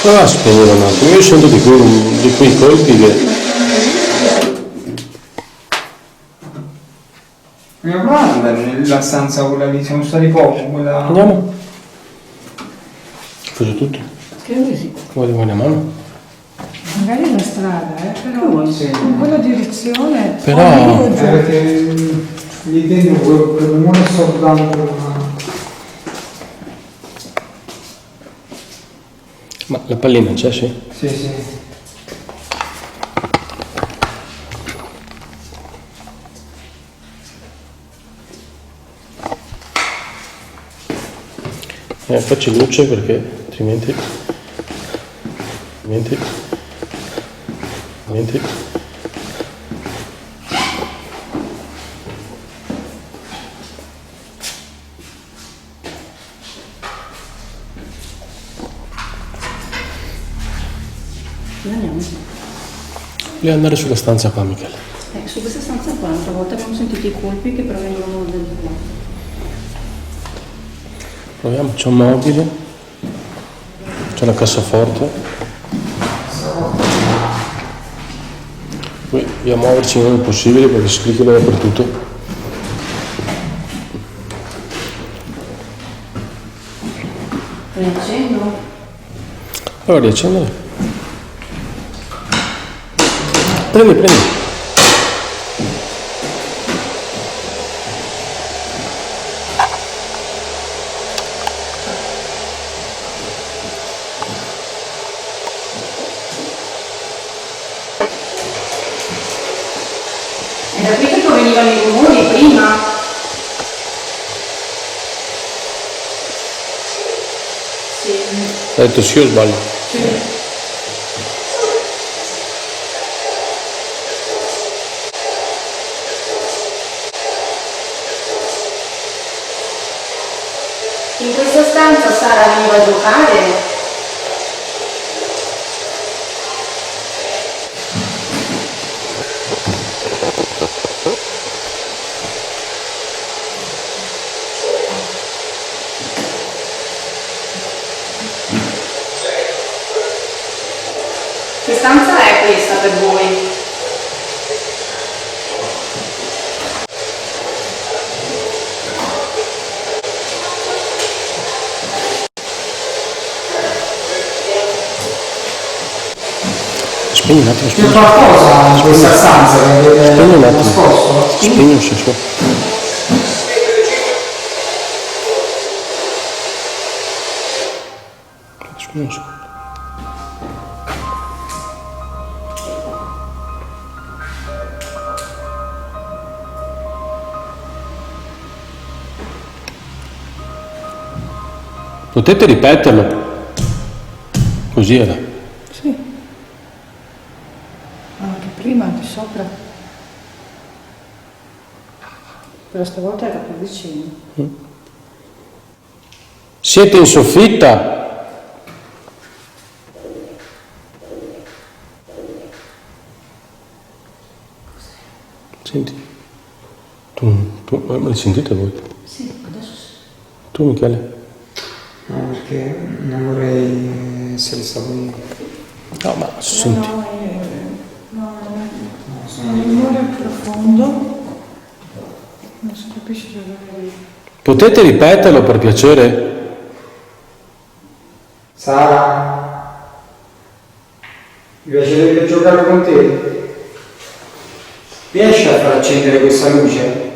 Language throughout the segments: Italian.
Prova a spegnere un attimo, io sento di quei colpi che... Prova ad andare nella stanza quella lì, siamo stati poco, quella... Andiamo? Chiuso tutto? Credo di sì. Vuoi una mano? Magari la strada, però Sì. in quella direzione... Però- Perché lì dentro quel rumore assordante... Ma la pallina c'è, sì? Sì, sì. Facci luce perché altrimenti... Andiamo. Voglio andare sulla stanza qua, Michele. Su questa stanza qua l'altra volta abbiamo sentito i colpi che provenivano da qua. Proviamo, c'è un mobile, c'è la cassaforte. Poi dobbiamo muoverci il meno possibile perché si clicchino dappertutto. Riaccendo? Allora riaccendere. Prendi. È da qui che provenivano i rumori prima? Sì. Hai detto sì o sbaglio? In questa stanza Sara veniva a giocare? Che stanza è questa per voi? Spegni un attimo, C'è qualcosa in questa stanza che avete Spegni un attimo. nascosto? Spegni un senso. Spegni un secondo. Potete ripeterlo? Così era. Sì. Anche prima, di sopra. Però stavolta era più vicino. Siete in soffitta? Senti. Tu, ma li sentite voi? Sì, adesso sì. Tu, Michele? No, perché non vorrei essere stato io. No, ma senti. No, un rumore profondo. Non si capisce dove arriva. Potete ripeterlo per piacere? Sara, mi piacerebbe giocare con te? Riesci a far accendere questa luce?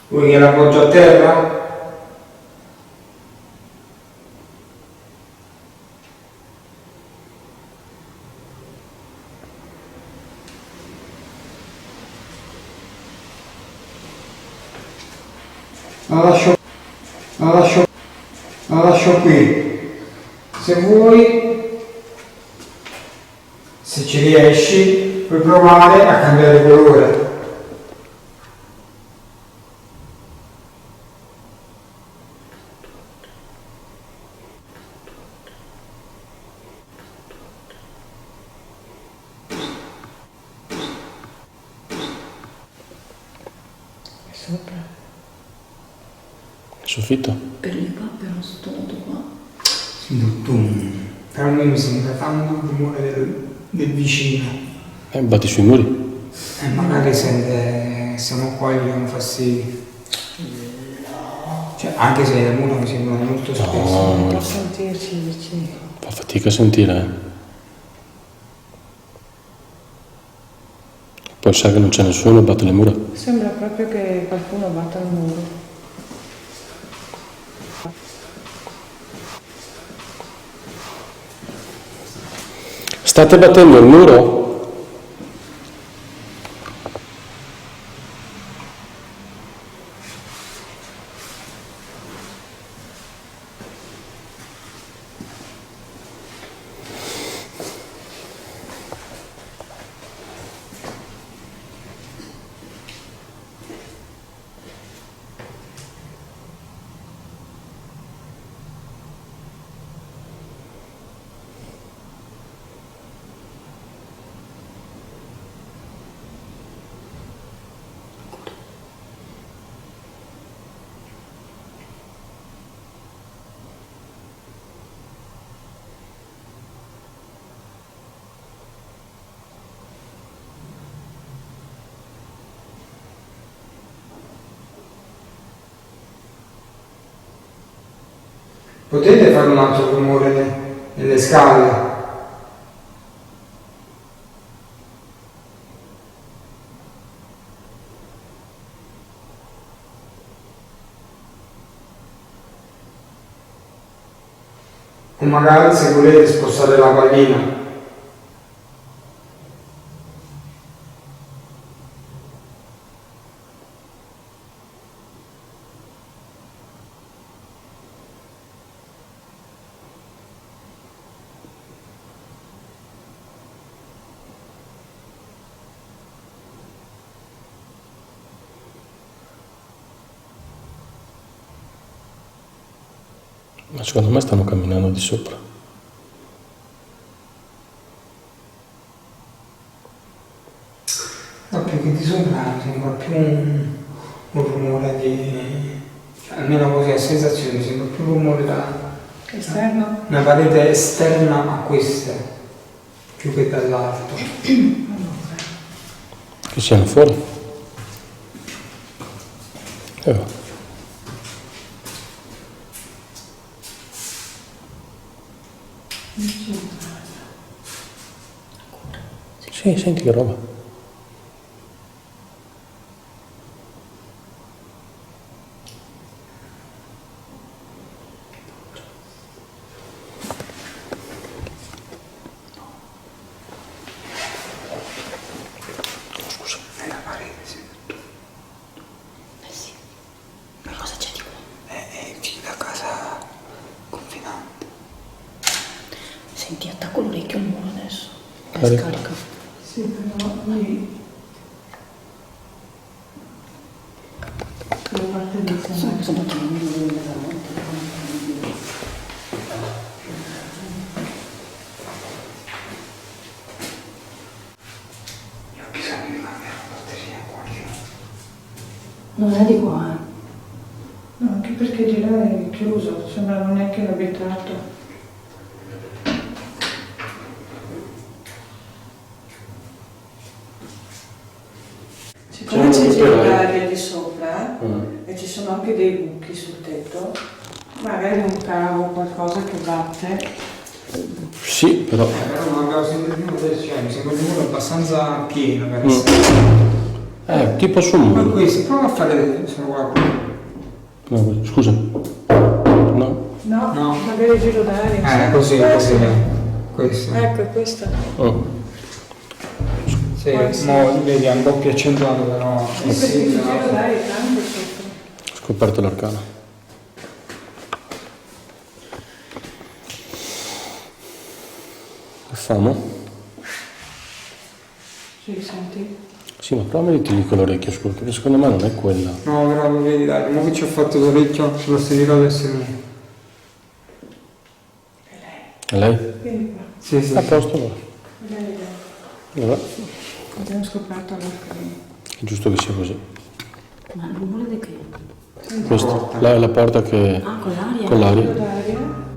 Vuoi che la appoggio a terra? La lascio qui. Se vuoi, se ci riesci, puoi provare a cambiare colore. Sopra. Il soffitto? Per lì qua, però sotto qua. Però a me mi sembra tanto il rumore del vicino. Batti sui muri. Magari sente, siamo qua e gli danno fastidio. Cioè, anche se le mura mi sembrano molto spesso. Non può sentirci vicino. Fa fatica a sentire. Poi sa che non c'è nessuno, batte le mura. Sembra proprio che qualcuno batta il muro. State battendo il muro? Potete fare un altro rumore nelle scale? O magari se volete spostare la pallina. Ma secondo me stanno camminando di sopra. No, più che di sopra sembra più un rumore di... Cioè, almeno così a sensazione, sembra più un rumore da... Esterno? Una parete esterna a queste, più che dall'alto. Che siano fuori. Va. Sì, senti che roba. Scusa. È la parete, sì. Eh sì. Ma cosa c'è di qua? È vicino a casa confinante. Senti, attacco l'orecchio al muro adesso. E Carica. scarica. Sì, però lì... Quella parte lì sembra... Sono tremendo davanti. Io ho bisogno di cambiare una batteria qua. Non è di qua, No, anche perché di là è chiuso, sembra non è che l'abitato. Siccome c'è già l'aria di sopra e ci sono anche dei buchi sul tetto, magari un cavo o qualcosa che batte. Sì, però... Però non abbiamo sentito più adesso, cioè, mi sembra il muro abbastanza pieno per essere. tipo sul Ma muro. questo, prova a fare solo qua. No, scusa. No? No, No. magari il giro d'aria. Così, Questo. così. Questo. Ecco, è questa. Oh. Sì, Questo. mo vedi è un po' più accentuato però. Sì, perché il giro d'aria è tanto sopra. Ho scoperto l'arcana. Che famo? Ci Sì, senti? Sì, ma prova a mettergli quell'orecchio scuro, perché secondo me non è quella. No, però vedi, dai, ora che ci ho fatto l'orecchio, lo stiro adesso mio. È lei? Vieni qua. Sì, sì. A posto, allora. Vieni qua. Allora, Abbiamo scoperto la mascherina. è giusto che sia così. Ma il rumore di che? Questa è la porta che... Ah, con l'aria? con l'aria. L'aria.